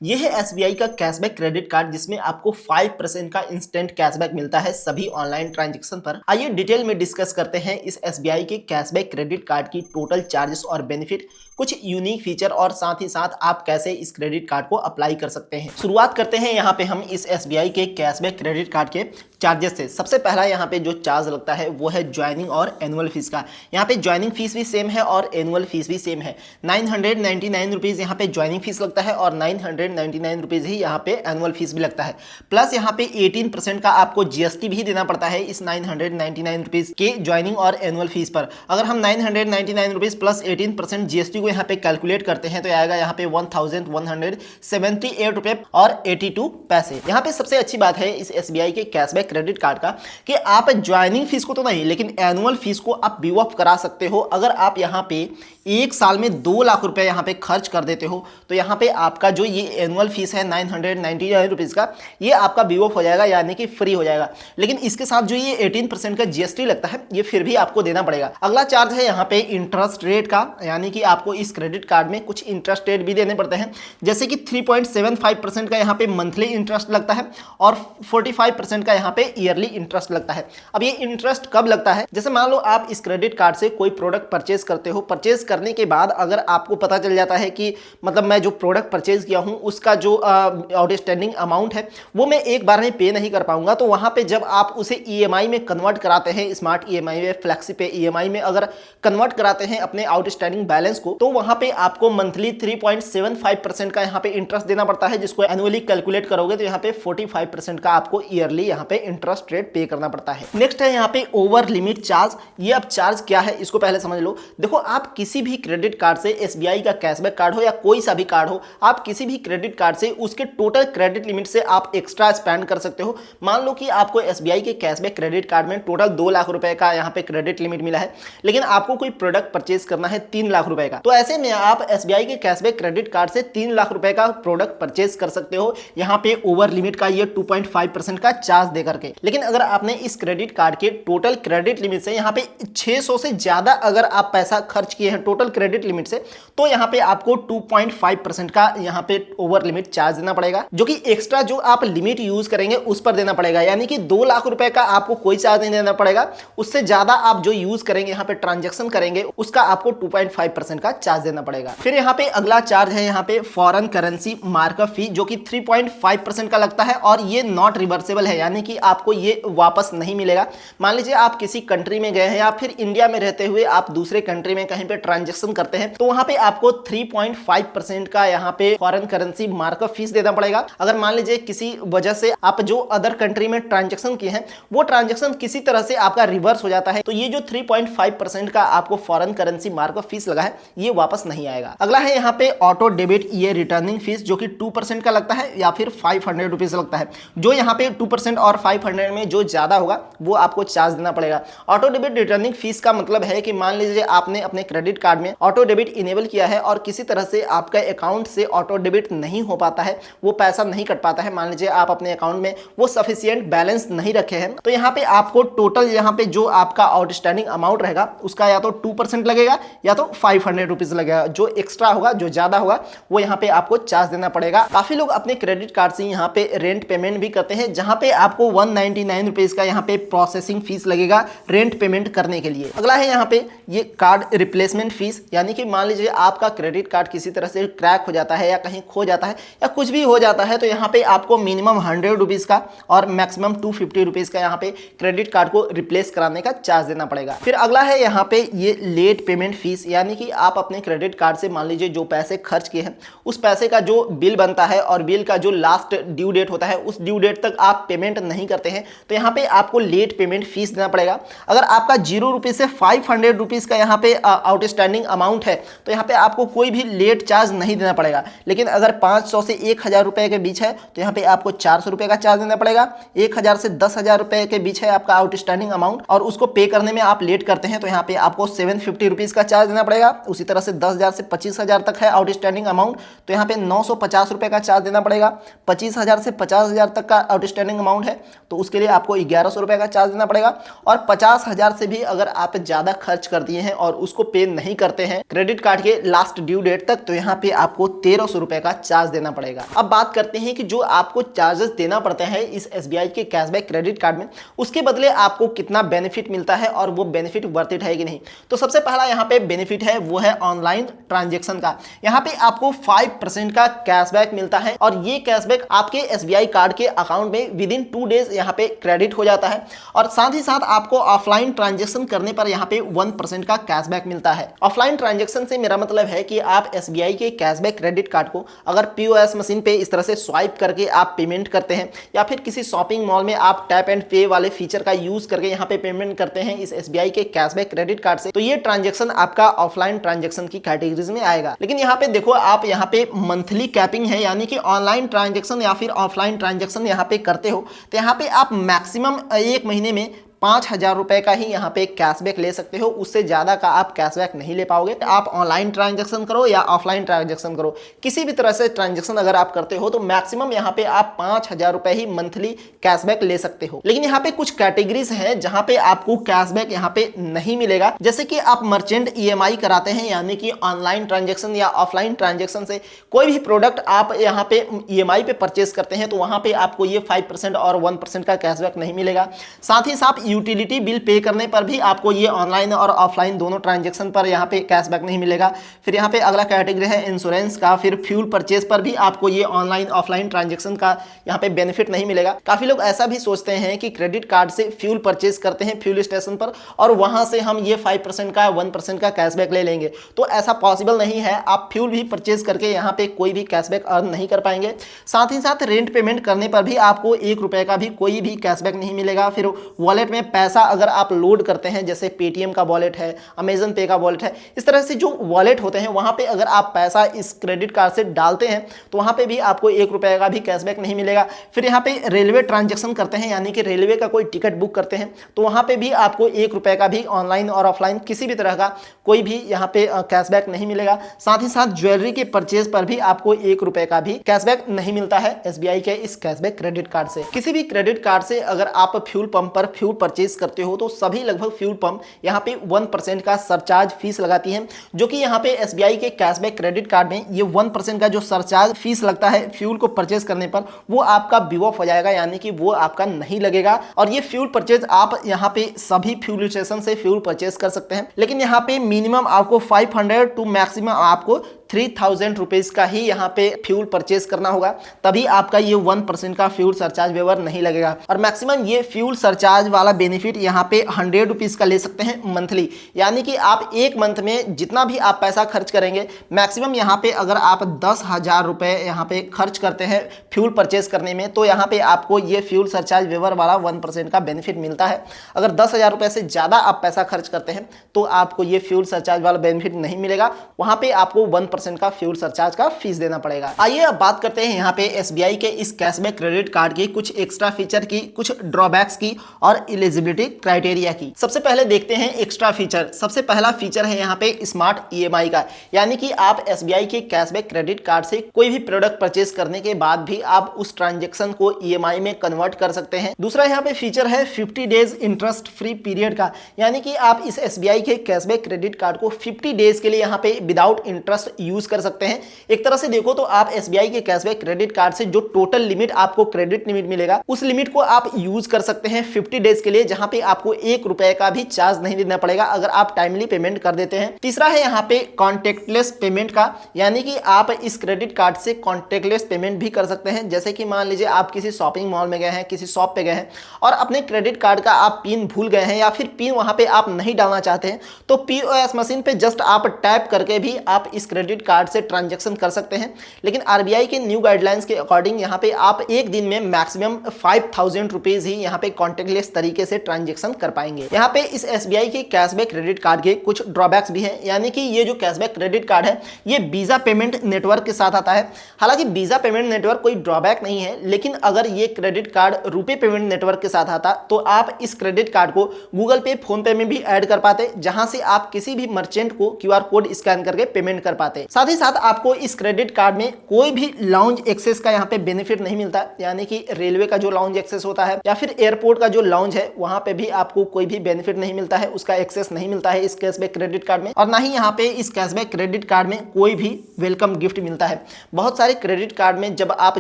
ये है एसबीआई का कैशबैक क्रेडिट कार्ड जिसमें आपको 5% का इंस्टेंट कैशबैक मिलता है सभी ऑनलाइन ट्रांजैक्शन पर। आइए डिटेल में डिस्कस करते हैं इस एसबीआई के कैशबैक क्रेडिट कार्ड की टोटल चार्जेस और बेनिफिट, कुछ यूनिक फीचर और साथ ही साथ आप कैसे इस क्रेडिट कार्ड को अप्लाई कर सकते हैं। शुरुआत करते हैं यहाँ पे हम इस एसबीआई के कैशबैक क्रेडिट कार्ड के चार्जेस से। सबसे पहला यहाँ पे जो चार्ज लगता है वो है ज्वाइनिंग और एनुअल फीस का। यहाँ पे ज्वाइनिंग फीस भी सेम है और एनुअल फीस भी सेम है। 999 रुपीज़ यहाँ पे ज्वाइनिंग फीस लगता है और 999 रुपीज़ ही यहाँ पे एनुअल फीस भी लगता है। प्लस यहाँ पे 18% का आपको जीएसटी भी देना पड़ता है इस 999 रुपीज़ के ज्वाइनिंग और एनुअल फीस पर। अगर हम 999 रुपीज़ प्लस 18% जीएसटी को यहाँ पे कैलकुलेट करते हैं तो आएगा यहाँ पे 1178 रुपये और 82 पैसे। यहाँ पे सबसे अच्छी बात है इस एसबीआई के कैशबैक क्रेडिट कार्ड का कि आप ज्वाइनिंग फीस को तो नहीं लेकिन एनुअल फीस को आप व्यू ऑफ करा सकते हो। अगर आप यहाँ पे एक साल में 2 लाख रुपए यहाँ पे खर्च कर देते हो तो यहाँ पे आपका जो ये एनुअल फीस है 999 रुपीज़ का, ये आपका व्यू ऑफ हो जाएगा यानी कि फ्री हो जाएगा। लेकिन इसके साथ जो ये 18% का जीएसटी लगता है ये फिर भी आपको देना पड़ेगा। अगला चार्ज है यहाँ पे इंटरेस्ट रेट का, यानी कि आपको इस क्रेडिट कार्ड में कुछ इंटरेस्ट रेट भी देने पड़ते हैं, जैसे कि 3.75% का यहाँ पे मंथली इंटरेस्ट लगता है और 45% का यहाँ पे ईयरली इंटरेस्ट लगता है। अब ये इंटरेस्ट कब लगता है, जैसे मान लो आप इस क्रेडिट कार्ड से कोई प्रोडक्ट परचेज करते हो, परचेज करने के बाद अगर आपको पता चल जाता है कि मतलब मैं जो प्रोडक्ट परचेज किया हूं उसका जो आउटस्टैंडिंग अमाउंट है वो मैं एक बार में पे नहीं कर पाऊंगा, तो वहां पे जब आप उसे ईएमआई में कन्वर्ट कराते हैं, स्मार्ट ईएमआई में, फ्लेक्सी पे ईएमआई में अगर कन्वर्ट कराते हैं अपने आउटस्टैंडिंग बैलेंस को, तो वहां पे आपको मंथली 3.75% का यहाँ पे इंटरेस्ट देना पड़ता है, जिसको एनुअली कैलकुलेट करोगे तो यहाँ पे 45% का आपको ईयरली यहाँ पे इंटरेस्ट रेट पे करना पड़ता है। नेक्स्ट है यहाँ पे ओवर लिमिट चार्ज। ये अब चार्ज क्या है इसको पहले समझ लो। देखो, आप किसी भी क्रेडिट कार्ड से, एसबीआई का कैशबैक कार्ड हो या कोई सा भी कार्ड हो, आप किसी भी क्रेडिट कार्ड से उसके टोटल क्रेडिट लिमिट से आप एक्स्ट्रा स्पेंड कर सकते हो। मान लो कि आपको एसबीआई के कैशबैक क्रेडिट कार्ड में टोटल 2 लाख रुपए का यहाँ पे क्रेडिट लिमिट मिला है, लेकिन आपको कोई प्रोडक्ट परचेज करना है 3 लाख रुपए का, तो ऐसे में आप एसबीआई के कैशबैक क्रेडिट कार्ड से 3 लाख रुपए का प्रोडक्ट परचेज कर सकते हो यहाँ पे ओवर लिमिट का ये 2.5% का चार्ज दे करके। लेकिन अगर आपने इस क्रेडिट कार्ड के टोटल क्रेडिट लिमिट से यहाँ पे 600 से ज्यादा अगर आप पैसा खर्च किए हैं टोटल क्रेडिट लिमिट से, तो यहाँ पे आपको 2.5% का यहाँ पे ओवर लिमिट चार्ज देना पड़ेगा, जो कि एक्स्ट्रा जो आप लिमिट यूज करेंगे उस पर देना पड़ेगा। यानी कि 2 लाख रुपए का आपको कोई चार्ज नहीं देना पड़ेगा, उससे ज्यादा आप जो यूज करेंगे यहाँ पे ट्रांजेक्शन करेंगे उसका आपको 2.5% का चार्ज देना पड़ेगा। फिर यहाँ पे अगला चार्ज है यहाँ पे फॉरेन करेंसी मार्कअप फी, जो कि 3.5% का लगता है और ये नॉट रिवर्सेबल है, यानी कि आपको ये वापस नहीं मिलेगा। मान लीजिए आप किसी कंट्री में गए हैं या फिर इंडिया में रहते हुए आप दूसरे कंट्री में कहीं पे ट्रांजेक्शन करते हैं, तो वहां पे आपको 3.5% का यहाँ पे फॉरेन करेंसी मार्कअप फीस देना पड़ेगा। अगर मान लीजिए किसी वजह से आप जो अदर कंट्री में ट्रांजेक्शन किए हैं वो ट्रांजेक्शन किसी तरह से आपका रिवर्स हो जाता है, तो ये जो 3.5% का आपको फॉरेन करेंसी मार्कअप फीस लगा है ये वापस नहीं आएगा। अगला है यहाँ पे ऑटो डेबिट ये रिटर्निंग फीस, जो कि 2% का लगता है या फिर 500 रुपीज लगता है। जो यहाँ पे 2% और 500 में जो ज्यादा होगा वो आपको चार्ज देना पड़ेगा। ऑटो डेबिट रिटर्निंग फीस का मतलब है कि मान लीजिए आपने अपने क्रेडिट कार्ड में ऑटो डेबिट इनेबल किया है और किसी तरह से आपका अकाउंट से ऑटो डेबिट नहीं हो पाता है, वो पैसा नहीं कट पाता है, मान लीजिए आप अपने अकाउंट में वो सफिशिएंट बैलेंस नहीं रखे हैं, तो यहाँ पे आपको टोटल यहाँ पे जो आपका आउटस्टैंडिंग अमाउंट रहेगा उसका या तो 2% लगेगा या तो 500 रुपीज लगेगा। जो एक्स्ट्रा होगा, जो ज्यादा होगा, वो यहाँ पे आपको चार्ज देना पड़ेगा। काफी लोग अपने क्रेडिट कार्ड से यहाँ पे रेंट पेमेंट भी करते हैं, जहां पे आपको 199 रुपीज का यहाँ पे प्रोसेसिंग फीस लगेगा रेंट पेमेंट करने के लिए। अगला है यहाँ पे ये कार्ड रिप्लेसमेंट फीस, यानी कि मान लीजिए आपका क्रेडिट कार्ड किसी तरह से क्रैक हो जाता है या कहीं खो जाता है या कुछ भी हो जाता है, तो यहाँ पे आपको मिनिमम 100 रुपीज का और मैक्सिमम 250 रुपीज का यहाँ पे क्रेडिट कार्ड को रिप्लेस कराने का चार्ज देना पड़ेगा। फिर अगला है यहाँ पे ये लेट पेमेंट फीस, यानी कि आप अपने क्रेडिट कार्ड से मान लीजिए जो पैसे खर्च किए हैं उस पैसे का जो बिल बनता है और बिल का जो लास्ट ड्यू डेट होता है उस ड्यू डेट तक आप पेमेंट नहीं करते हैं, तो यहाँ पे आपको लेट पेमेंट फीस देना पड़ेगा। अगर आपका 0 रुपीज से 500 रुपीज का यहाँ पे आउटस्टैंडिंग अमाउंट है तो यहाँ पे आपको कोई भी लेट चार्ज नहीं देना पड़ेगा। लेकिन अगर 500 से 1000 रुपए के बीच है तो यहाँ पे आपको 400 रुपए का चार्ज देना पड़ेगा। 1000 से 10,000 रुपए के बीच है आपका आउटस्टैंडिंग अमाउंट और उसको पे करने में आप लेट करते हैं तो यहाँ पे आपको 750 रुपीज का चार्ज देना पड़ेगा। उसी तरह से 10,000 से 25,000 तक है आउटस्टैंडिंग अमाउंट तो यहाँ पे 950 रुपए का चार्ज देना पड़ेगा। 25,000 से 50,000 तक का आउटस्टैंडिंग अमाउंट है तो उसके लिए आपको 1100 रुपये का चार्ज देना पड़ेगा। और 50,000 से भी अगर आप ज़्यादा खर्च कर दिए हैं और उसको पे नहीं करते हैं क्रेडिट कार्ड के लास्ट ड्यू डेट तक, तो यहाँ पे आपको 1300 रुपये का चार्ज देना पड़ेगा। अब बात करते हैं कि जो आपको चार्जेस देना पड़ते हैं इस SBI के कैशबैक क्रेडिट कार्ड में, उसके बदले आपको कितना बेनिफिट मिलता है और वो बेनिफिट वर्थ इट है कि नहीं। तो सबसे पहला यहाँ पे बेनिफिट है वो है ऑनलाइन ट्रांजेक्शन का। यहाँ पे आपको 5% का कैशबैक मिलता है और ये कैशबैक आपके SBI कार्ड के अकाउंट में विद इन 2 डेज यहाँ पे क्रेडिट हो जाता है। और साथ ही साथ आपको ऑफलाइन ट्रांजेक्शन करने पर यहाँ पे 1% का कैशबैक मिलता है। ऑफलाइन ट्रांजेक्शन से मेरा मतलब है कि आप SBI के कैशबैक क्रेडिट कार्ड को अगर POS मशीन पे इस तरह से स्वाइप करके आप पेमेंट करते हैं या फिर किसी शॉपिंग मॉल में आप टैप एंड पे वाले फीचर का यूज करके यहाँ पे पेमेंट करते हैं इस SBI के कैशबैक क्रेडिट कार्ड से, तो ये ट्रांजेक्शन आपका ऑफलाइन ट्रांजेक्शन की कैटेगरीज में आएगा। लेकिन यहाँ पे देखो, आप यहाँ पे मंथली कैपिंग है, यानी कि ऑनलाइन ट्रांजेक्शन या फिर ऑफलाइन ट्रांजेक्शन यहाँ पे करते हो तो यहाँ पे आप मैक्सिमम एक महीने में 5,000 रुपए का ही यहाँ पे कैशबैक ले सकते हो। उससे ज़्यादा का आप कैशबैक नहीं ले पाओगे। आप ऑनलाइन ट्रांजैक्शन करो या ऑफलाइन ट्रांजैक्शन करो, किसी भी तरह से ट्रांजैक्शन अगर आप करते हो तो मैक्सिमम यहाँ पे आप 5,000 रुपए ही मंथली कैशबैक ले सकते हो। लेकिन यहाँ पे कुछ कैटेगरीज हैं जहाँ पे आपको कैशबैक यहाँ पे नहीं मिलेगा। जैसे कि आप मर्चेंट EMI कराते हैं, यानी कि ऑनलाइन ट्रांजेक्शन या ऑफलाइन ट्रांजेक्शन से कोई भी प्रोडक्ट आप यहाँ पे EMI पे परचेस करते हैं तो वहाँ पे आपको ये 5% और 1% का कैशबैक नहीं मिलेगा। साथ ही साथ यूटिलिटी बिल पे करने पर भी आपको ये ऑनलाइन और ऑफलाइन दोनों ट्रांजैक्शन पर यहाँ पे कैशबैक नहीं मिलेगा। फिर यहाँ पे अगला कैटेगरी है इंश्योरेंस का। फिर फ्यूल परचेज पर भी आपको ये ऑनलाइन ऑफलाइन ट्रांजैक्शन का यहाँ पे बेनिफिट नहीं मिलेगा। काफी लोग ऐसा भी सोचते हैं कि क्रेडिट कार्ड से फ्यूल परचेज करते हैं फ्यूल स्टेशन पर और वहां से हम ये 5% का 1% का कैशबैक ले लेंगे, तो ऐसा पॉसिबल नहीं है। आप फ्यूल भी परचेज करके यहाँ पे कोई भी कैशबैक अर्न नहीं कर पाएंगे। साथ ही साथ रेंट पेमेंट करने पर भी आपको 1 रुपए का भी कोई भी कैशबैक नहीं मिलेगा। फिर वॉलेट में पैसा अगर आप लोड करते हैं, जैसे पेटीएम का वॉलेट है, अमेजन पे का वॉलेट है, इस तरह से जो वॉलेट होते हैं वहां पे अगर आप पैसा इस क्रेडिट कार्ड से डालते हैं तो वहां पे भी आपको 1 रुपए का भी कैशबैक नहीं मिलेगा। फिर यहाँ पे रेलवे ट्रांजैक्शन करते हैं, यानी कि रेलवे का कोई टिकट बुक करते हैं तो वहां पे भी आपको 1 रुपए का भी ऑनलाइन और ऑफलाइन किसी भी तरह का कोई भी यहाँ पे कैशबैक नहीं मिलेगा। साथ ही साथ ज्वेलरी के परचेज पर भी आपको 1 रुपए का भी कैशबैक नहीं मिलता है SBI के इस कैशबैक क्रेडिट कार्ड से। किसी भी क्रेडिट कार्ड से अगर आप फ्यूल पंप पर फ्यूल परचेज करते हो तो सभी लगभग फ्यूल पंप यहाँ पे 1% का सरचार्ज फीस लगाती है, जो कि यहाँ पे SBI के कैशबैक क्रेडिट कार्ड में ये 1% का जो सरचार्ज फीस लगता है फ्यूल को परचेज करने पर, वो आपका विव ऑफ हो जाएगा, यानी कि वो आपका नहीं लगेगा। और ये फ्यूल परचेज आप यहाँ पे सभी फ्यूल स्टेशन से फ्यूल परचेज कर सकते हैं। लेकिन यहाँ पे मिनिमम आपको 500 टू मैक्सिमम आपको 3,000 रुपीज का ही यहाँ पे फ्यूल परचेज करना होगा, तभी आपका ये 1% का फ्यूल सरचार्ज वेवर नहीं लगेगा। और मैक्सिमम ये फ्यूल सरचार्ज वाला बेनिफिट यहाँ पे 100 रुपीज का ले सकते हैं मंथली, यानी कि आप एक मंथ में जितना भी आप पैसा खर्च करेंगे, मैक्सिमम यहाँ पे अगर आप 10,000 रुपए यहाँ पे खर्च करते हैं फ्यूल परचेज करने में, तो यहाँ पे आपको ये फ्यूल सरचार्ज वेवर वाला 1% का बेनिफिट मिलता है। अगर 10,000 रुपए से ज्यादा आप पैसा खर्च करते हैं तो आपको ये फ्यूल सरचार्ज वाला बेनिफिट नहीं मिलेगा, वहां पे आपको 1% का फ्यूल सरचार्ज का फीस देना पड़ेगा। आइए अब बात करते हैं यहाँ पे SBI के इस कैशबैक क्रेडिट कार्ड की कुछ एक्स्ट्रा फीचर की, कुछ ड्रॉबैक्स की और एलिजिबिलिटी क्राइटेरिया की। सबसे पहले देखते हैं एक्स्ट्रा फीचर। सबसे पहला फीचर है यहाँ पे स्मार्ट EMI का, यानी कि आप SBI के कैशबैक क्रेडिट कार्ड से कोई भी प्रोडक्ट परचेज करने के बाद भी आप उस ट्रांजेक्शन को EMI में कन्वर्ट कर सकते हैं। दूसरा यहाँ पे फीचर है 50 डेज इंटरेस्ट फ्री पीरियड का, यानी कि आप इस SBI के कैशबैक क्रेडिट कार्ड को 50 डेज के लिए यहाँ पे विदाउट इंटरेस्ट यूज कर सकते हैं। एक तरह से देखो तो आप SBI के कैशबैक क्रेडिट कार्ड से जो टोटल लिमिट आपको क्रेडिट लिमिट मिलेगा उस लिमिट को आप यूज कर सकते हैं 50 डेज के लिए, जहां पे आपको 1 रुपए का भी चार्ज नहीं देना पड़ेगा अगर आप टाइमली पेमेंट कर देते हैं। तीसरा है यहाँ पे कॉन्टेक्टलेस पेमेंट का, यानी कि आप इस क्रेडिट कार्ड से कॉन्टेक्टलेस पेमेंट भी कर सकते हैं। जैसे कि मान लीजिए आप किसी शॉपिंग मॉल में गए हैं, किसी शॉप पे गए हैं और अपने क्रेडिट कार्ड का आप पिन भूल गए हैं या फिर पिन वहां पे आप नहीं डालना चाहते हैं, तो POS मशीन पे जस्ट आप टैप करके भी आप इस क्रेडिट कार्ड से ट्रांजैक्शन कर सकते हैं। लेकिन RBI के न्यू गाइडलाइंस के अकॉर्डिंग यहाँ पे आप एक दिन में मैक्सिमम 5,000 रुपीज ही यहाँ पे कॉन्टेक्टलेस तरीके से ट्रांजैक्शन कर पाएंगे। यहाँ पे इस SBI के कैशबैक क्रेडिट कार्ड के कुछ ड्रॉबैक्स भी हैं, यानी कि ये जो कैशबैक क्रेडिट कार्ड है ये वीजा पेमेंट नेटवर्क के साथ आता है। हालांकि वीजा पेमेंट नेटवर्क कोई ड्रॉबैक नहीं है, लेकिन अगर ये credit card RuPay payment network के साथ आता तो आप इस क्रेडिट कार्ड को गूगल पे, फोन पे में भी ऐड कर पाते, जहां से आप किसी भी मर्चेंट को QR कोड स्कैन करके पेमेंट कर पाते। से। साथ ही साथ आपको इस क्रेडिट कार्ड में कोई भी लाउंज एक्सेस का यहाँ पे बेनिफिट नहीं मिलता, यानी कि रेलवे का जो लाउंज एक्सेस होता है या फिर एयरपोर्ट का जो लाउंज है वहां पे भी आपको कोई भी बेनिफिट नहीं मिलता है, उसका एक्सेस नहीं मिलता है इस कैशबैक क्रेडिट कार्ड में। और ना ही यहाँ पे इस कैशबैक क्रेडिट कार्ड में कोई भी वेलकम गिफ्ट मिलता है। बहुत सारे क्रेडिट कार्ड में जब आप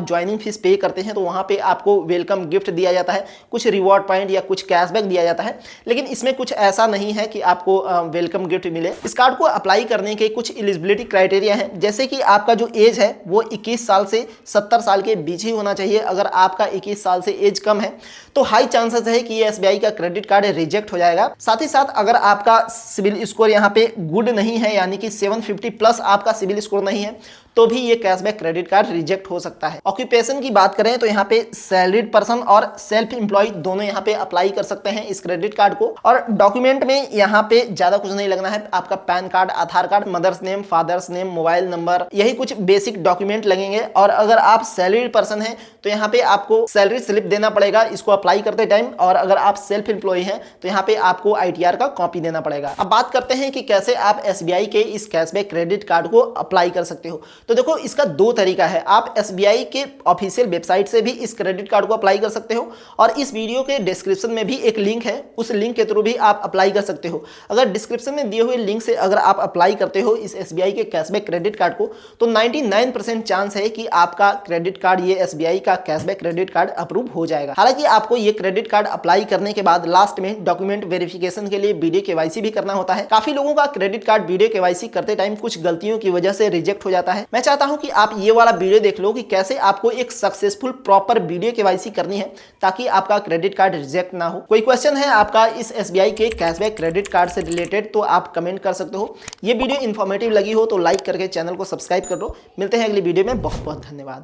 ज्वाइनिंग फीस पे करते हैं तो वहां पे आपको वेलकम गिफ्ट दिया जाता है, कुछ रिवॉर्ड पॉइंट या कुछ कैशबैक दिया जाता है, लेकिन इसमें कुछ ऐसा नहीं है कि आपको वेलकम गिफ्ट मिले। इस कार्ड को अप्लाई करने के कुछ एलिजिबिलिटी क्राइटेरिया हैं, जैसे कि आपका जो एज है वो 21 साल से 70 साल के बीच ही होना चाहिए। अगर आपका 21 साल से एज कम है तो हाई चांसेस है कि ये एसबीआई का क्रेडिट कार्ड रिजेक्ट हो जाएगा। साथ ही साथ अगर आपका सिविल स्कोर यहाँ पे गुड नहीं है, यानी कि 750 प्लस आपका सिविल स्कोर नहीं है, तो भी ये कैशबैक क्रेडिट कार्ड रिजेक्ट हो सकता है। ऑक्यूपेशन की बात करें तो यहाँ पे सैलरीड पर्सन और सेल्फ एम्प्लॉय दोनों यहाँ पे अप्लाई कर सकते हैं इस क्रेडिट कार्ड को। और डॉक्यूमेंट में यहाँ पे ज्यादा कुछ नहीं लगना है, आपका PAN card, Aadhaar card, mother's name, father's name, mobile number, यही कुछ बेसिक डॉक्यूमेंट लगेंगे। और अगर आप सैलरीड पर्सन हैं तो यहाँ पे आपको सैलरी स्लिप देना पड़ेगा इसको अप्लाई करते टाइम, और अगर आप सेल्फ एम्प्लॉय हैं तो यहाँ पे आपको ITR का कॉपी देना पड़ेगा। अब बात करते हैं कि कैसे आप SBI के इस कैशबैक क्रेडिट कार्ड को अप्लाई कर सकते हो। तो देखो, इसका दो तरीका है। आप SBI के ऑफिशियल वेबसाइट से भी इस क्रेडिट कार्ड को अप्लाई कर सकते हो, और इस वीडियो के डिस्क्रिप्शन में भी एक लिंक है, उस लिंक के थ्रू भी आप अप्लाई कर सकते हो। अगर डिस्क्रिप्शन में दिए हुए लिंक से अगर आप अप्लाई करते हो इस SBI के कैशबैक क्रेडिट कार्ड को, तो 99% चांस है कि आपका क्रेडिट कार्ड, ये SBI का कैशबैक क्रेडिट कार्ड अप्रूव हो जाएगा। हालांकि आपको ये क्रेडिट कार्ड अप्लाई करने के बाद लास्ट में डॉक्यूमेंट वेरिफिकेशन के लिए वीडियो KYC भी करना होता है। काफी लोगों का क्रेडिट कार्ड वीडियो KYC करते टाइम कुछ गलतियों की वजह से रिजेक्ट हो जाता है। मैं चाहता हूं कि आप ये वाला वीडियो देख लो कि कैसे आपको एक सक्सेसफुल प्रॉपर वीडियो KYC करनी है ताकि आपका क्रेडिट कार्ड रिजेक्ट ना हो। कोई क्वेश्चन है आपका इस SBI के कैशबैक क्रेडिट कार्ड से रिलेटेड तो आप कमेंट कर सकते हो। ये वीडियो इन्फॉर्मेटिव लगी हो तो लाइक करके चैनल को सब्सक्राइब कर दो। मिलते हैं अगली वीडियो में। बहुत बहुत धन्यवाद।